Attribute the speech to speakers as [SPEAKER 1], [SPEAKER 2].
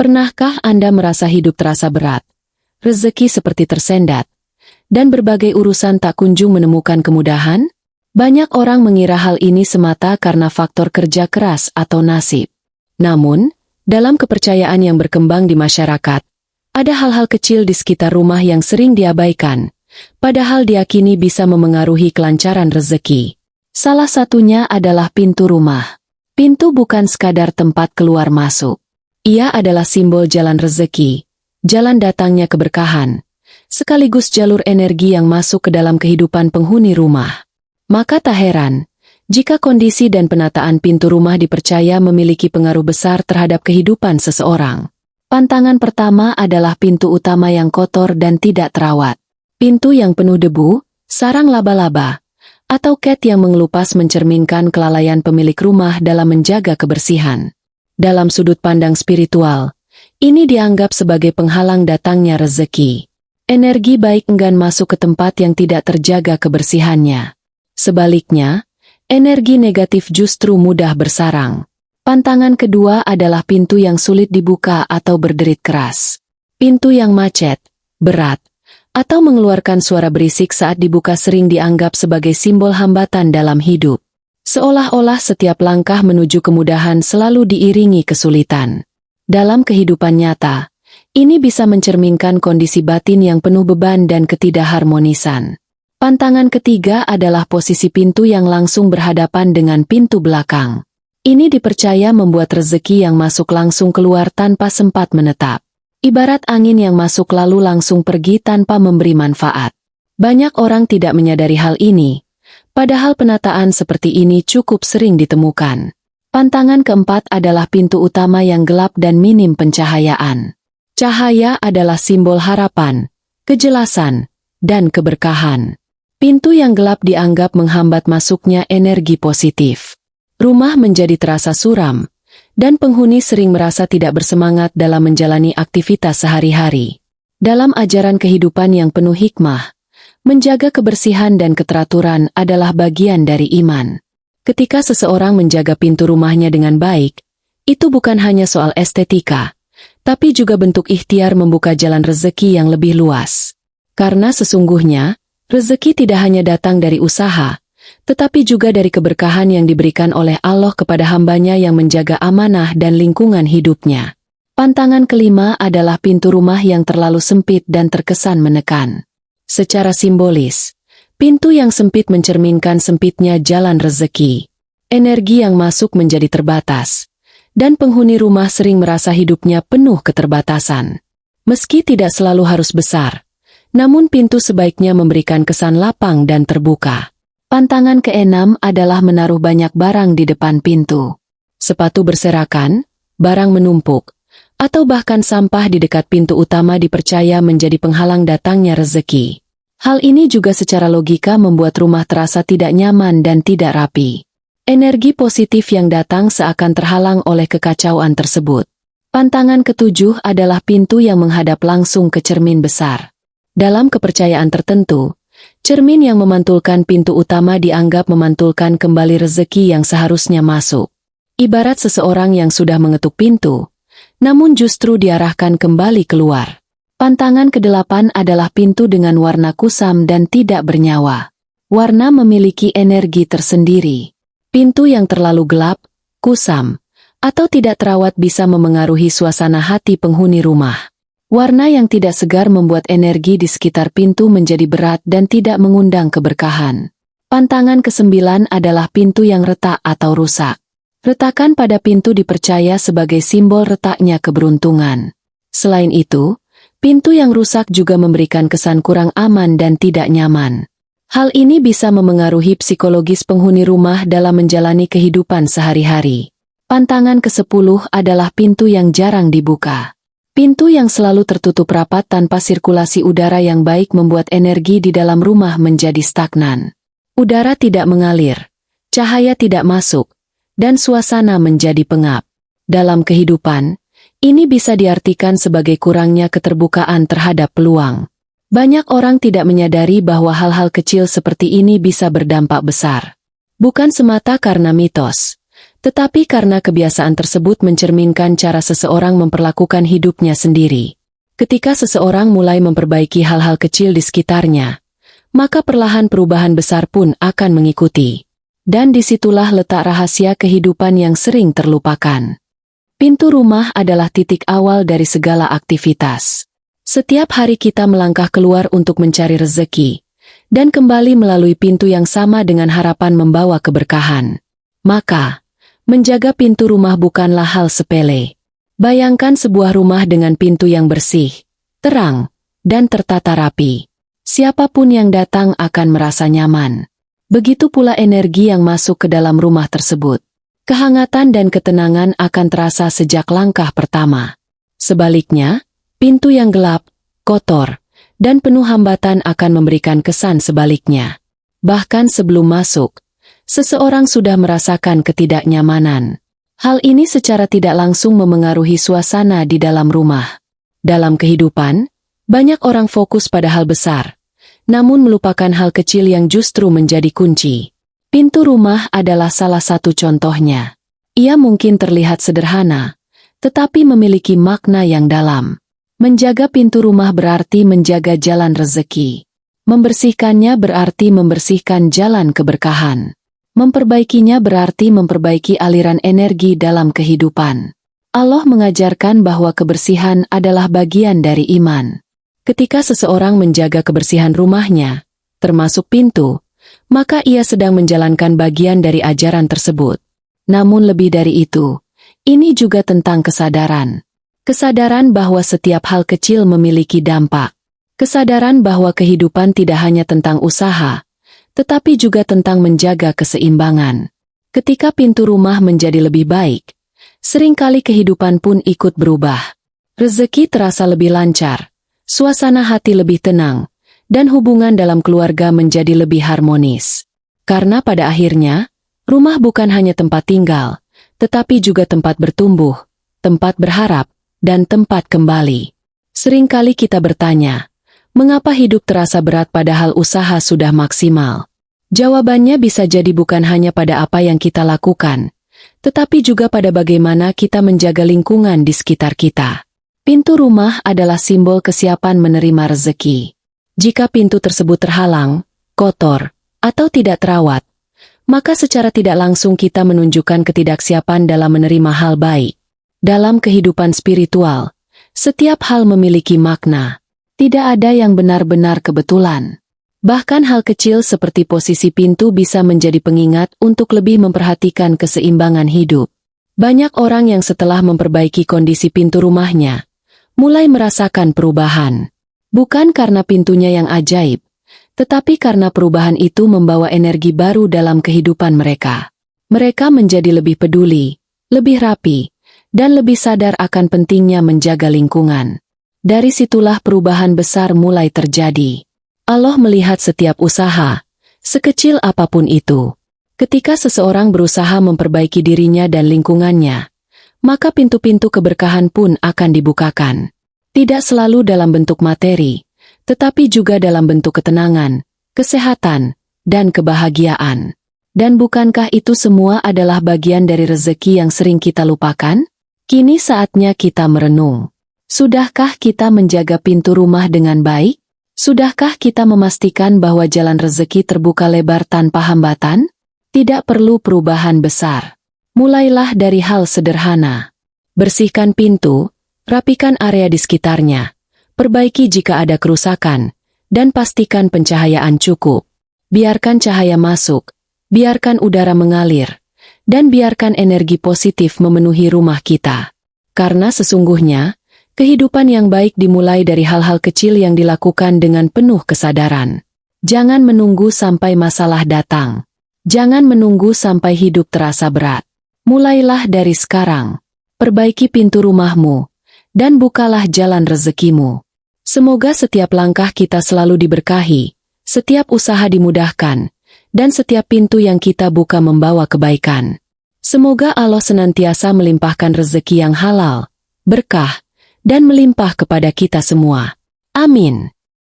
[SPEAKER 1] Pernahkah Anda merasa hidup terasa berat, rezeki seperti tersendat, dan berbagai urusan tak kunjung menemukan kemudahan? Banyak orang mengira hal ini semata karena faktor kerja keras atau nasib. Namun, dalam kepercayaan yang berkembang di masyarakat, ada hal-hal kecil di sekitar rumah yang sering diabaikan, padahal diyakini bisa memengaruhi kelancaran rezeki. Salah satunya adalah pintu rumah. Pintu bukan sekadar tempat keluar masuk. Ia adalah simbol jalan rezeki, jalan datangnya keberkahan, sekaligus jalur energi yang masuk ke dalam kehidupan penghuni rumah. Maka tak heran, jika kondisi dan penataan pintu rumah dipercaya memiliki pengaruh besar terhadap kehidupan seseorang. Pantangan pertama adalah pintu utama yang kotor dan tidak terawat. Pintu yang penuh debu, sarang laba-laba, atau cat yang mengelupas mencerminkan kelalaian pemilik rumah dalam menjaga kebersihan. Dalam sudut pandang spiritual, ini dianggap sebagai penghalang datangnya rezeki. Energi baik enggan masuk ke tempat yang tidak terjaga kebersihannya. Sebaliknya, energi negatif justru mudah bersarang. Pantangan kedua adalah pintu yang sulit dibuka atau berderit keras. Pintu yang macet, berat, atau mengeluarkan suara berisik saat dibuka sering dianggap sebagai simbol hambatan dalam hidup. Seolah-olah setiap langkah menuju kemudahan selalu diiringi kesulitan. Dalam kehidupan nyata, ini bisa mencerminkan kondisi batin yang penuh beban dan ketidakharmonisan. Pantangan ketiga adalah posisi pintu yang langsung berhadapan dengan pintu belakang. Ini dipercaya membuat rezeki yang masuk langsung keluar tanpa sempat menetap. Ibarat angin yang masuk lalu langsung pergi tanpa memberi manfaat. Banyak orang tidak menyadari hal ini, padahal penataan seperti ini cukup sering ditemukan. Pantangan keempat adalah pintu utama yang gelap dan minim pencahayaan. Cahaya adalah simbol harapan, kejelasan, dan keberkahan. Pintu yang gelap dianggap menghambat masuknya energi positif. Rumah menjadi terasa suram, dan penghuni sering merasa tidak bersemangat dalam menjalani aktivitas sehari-hari. Dalam ajaran kehidupan yang penuh hikmah, menjaga kebersihan dan keteraturan adalah bagian dari iman. Ketika seseorang menjaga pintu rumahnya dengan baik, itu bukan hanya soal estetika, tapi juga bentuk ikhtiar membuka jalan rezeki yang lebih luas. Karena sesungguhnya, rezeki tidak hanya datang dari usaha, tetapi juga dari keberkahan yang diberikan oleh Allah kepada hambanya yang menjaga amanah dan lingkungan hidupnya. Pantangan kelima adalah pintu rumah yang terlalu sempit dan terkesan menekan. Secara simbolis, pintu yang sempit mencerminkan sempitnya jalan rezeki. Energi yang masuk menjadi terbatas, dan penghuni rumah sering merasa hidupnya penuh keterbatasan. Meski tidak selalu harus besar, namun pintu sebaiknya memberikan kesan lapang dan terbuka. Pantangan keenam adalah menaruh banyak barang di depan pintu. Sepatu berserakan, barang menumpuk, atau bahkan sampah di dekat pintu utama dipercaya menjadi penghalang datangnya rezeki. Hal ini juga secara logika membuat rumah terasa tidak nyaman dan tidak rapi. Energi positif yang datang seakan terhalang oleh kekacauan tersebut. Pantangan ketujuh adalah pintu yang menghadap langsung ke cermin besar. Dalam kepercayaan tertentu, cermin yang memantulkan pintu utama dianggap memantulkan kembali rezeki yang seharusnya masuk. Ibarat seseorang yang sudah mengetuk pintu, namun justru diarahkan kembali keluar. Pantangan kedelapan adalah pintu dengan warna kusam dan tidak bernyawa. Warna memiliki energi tersendiri. Pintu yang terlalu gelap, kusam, atau tidak terawat bisa memengaruhi suasana hati penghuni rumah. Warna yang tidak segar membuat energi di sekitar pintu menjadi berat dan tidak mengundang keberkahan. Pantangan kesembilan adalah pintu yang retak atau rusak. Retakan pada pintu dipercaya sebagai simbol retaknya keberuntungan. Selain itu, pintu yang rusak juga memberikan kesan kurang aman dan tidak nyaman. Hal ini bisa memengaruhi psikologis penghuni rumah dalam menjalani kehidupan sehari-hari. Pantangan ke-10 adalah pintu yang jarang dibuka. Pintu yang selalu tertutup rapat tanpa sirkulasi udara yang baik membuat energi di dalam rumah menjadi stagnan. Udara tidak mengalir, cahaya tidak masuk, dan suasana menjadi pengap. Dalam kehidupan, ini bisa diartikan sebagai kurangnya keterbukaan terhadap peluang. Banyak orang tidak menyadari bahwa hal-hal kecil seperti ini bisa berdampak besar. Bukan semata karena mitos, tetapi karena kebiasaan tersebut mencerminkan cara seseorang memperlakukan hidupnya sendiri. Ketika seseorang mulai memperbaiki hal-hal kecil di sekitarnya, maka perlahan perubahan besar pun akan mengikuti. Dan disitulah letak rahasia kehidupan yang sering terlupakan. Pintu rumah adalah titik awal dari segala aktivitas. Setiap hari kita melangkah keluar untuk mencari rezeki, dan kembali melalui pintu yang sama dengan harapan membawa keberkahan. Maka, menjaga pintu rumah bukanlah hal sepele. Bayangkan sebuah rumah dengan pintu yang bersih, terang, dan tertata rapi. Siapapun yang datang akan merasa nyaman. Begitu pula energi yang masuk ke dalam rumah tersebut. Kehangatan dan ketenangan akan terasa sejak langkah pertama. Sebaliknya, pintu yang gelap, kotor, dan penuh hambatan akan memberikan kesan sebaliknya. Bahkan sebelum masuk, seseorang sudah merasakan ketidaknyamanan. Hal ini secara tidak langsung memengaruhi suasana di dalam rumah. Dalam kehidupan, banyak orang fokus pada hal besar, namun melupakan hal kecil yang justru menjadi kunci. Pintu rumah adalah salah satu contohnya. Ia mungkin terlihat sederhana, tetapi memiliki makna yang dalam. Menjaga pintu rumah berarti menjaga jalan rezeki. Membersihkannya berarti membersihkan jalan keberkahan. Memperbaikinya berarti memperbaiki aliran energi dalam kehidupan. Allah mengajarkan bahwa kebersihan adalah bagian dari iman. Ketika seseorang menjaga kebersihan rumahnya, termasuk pintu, maka ia sedang menjalankan bagian dari ajaran tersebut. Namun lebih dari itu, ini juga tentang kesadaran. Kesadaran bahwa setiap hal kecil memiliki dampak. Kesadaran bahwa kehidupan tidak hanya tentang usaha, tetapi juga tentang menjaga keseimbangan. Ketika pintu rumah menjadi lebih baik, seringkali kehidupan pun ikut berubah. Rezeki terasa lebih lancar, suasana hati lebih tenang, dan hubungan dalam keluarga menjadi lebih harmonis. Karena pada akhirnya, rumah bukan hanya tempat tinggal, tetapi juga tempat bertumbuh, tempat berharap, dan tempat kembali. Seringkali kita bertanya, mengapa hidup terasa berat padahal usaha sudah maksimal? Jawabannya bisa jadi bukan hanya pada apa yang kita lakukan, tetapi juga pada bagaimana kita menjaga lingkungan di sekitar kita. Pintu rumah adalah simbol kesiapan menerima rezeki. Jika pintu tersebut terhalang, kotor, atau tidak terawat, maka secara tidak langsung kita menunjukkan ketidaksiapan dalam menerima hal baik. Dalam kehidupan spiritual, setiap hal memiliki makna. Tidak ada yang benar-benar kebetulan. Bahkan hal kecil seperti posisi pintu bisa menjadi pengingat untuk lebih memperhatikan keseimbangan hidup. Banyak orang yang setelah memperbaiki kondisi pintu rumahnya, mulai merasakan perubahan. Bukan karena pintunya yang ajaib, tetapi karena perubahan itu membawa energi baru dalam kehidupan mereka. Mereka menjadi lebih peduli, lebih rapi, dan lebih sadar akan pentingnya menjaga lingkungan. Dari situlah perubahan besar mulai terjadi. Allah melihat setiap usaha, sekecil apapun itu. Ketika seseorang berusaha memperbaiki dirinya dan lingkungannya, maka pintu-pintu keberkahan pun akan dibukakan. Tidak selalu dalam bentuk materi, tetapi juga dalam bentuk ketenangan, kesehatan, dan kebahagiaan. Dan bukankah itu semua adalah bagian dari rezeki yang sering kita lupakan? Kini saatnya kita merenung. Sudahkah kita menjaga pintu rumah dengan baik? Sudahkah kita memastikan bahwa jalan rezeki terbuka lebar tanpa hambatan? Tidak perlu perubahan besar. Mulailah dari hal sederhana. Bersihkan pintu, rapikan area di sekitarnya, perbaiki jika ada kerusakan, dan pastikan pencahayaan cukup. Biarkan cahaya masuk, biarkan udara mengalir, dan biarkan energi positif memenuhi rumah kita. Karena sesungguhnya, kehidupan yang baik dimulai dari hal-hal kecil yang dilakukan dengan penuh kesadaran. Jangan menunggu sampai masalah datang. Jangan menunggu sampai hidup terasa berat. Mulailah dari sekarang. Perbaiki pintu rumahmu, dan bukalah jalan rezekimu. Semoga setiap langkah kita selalu diberkahi, setiap usaha dimudahkan, dan setiap pintu yang kita buka membawa kebaikan. Semoga Allah senantiasa melimpahkan rezeki yang halal, berkah, dan melimpah kepada kita semua. Amin.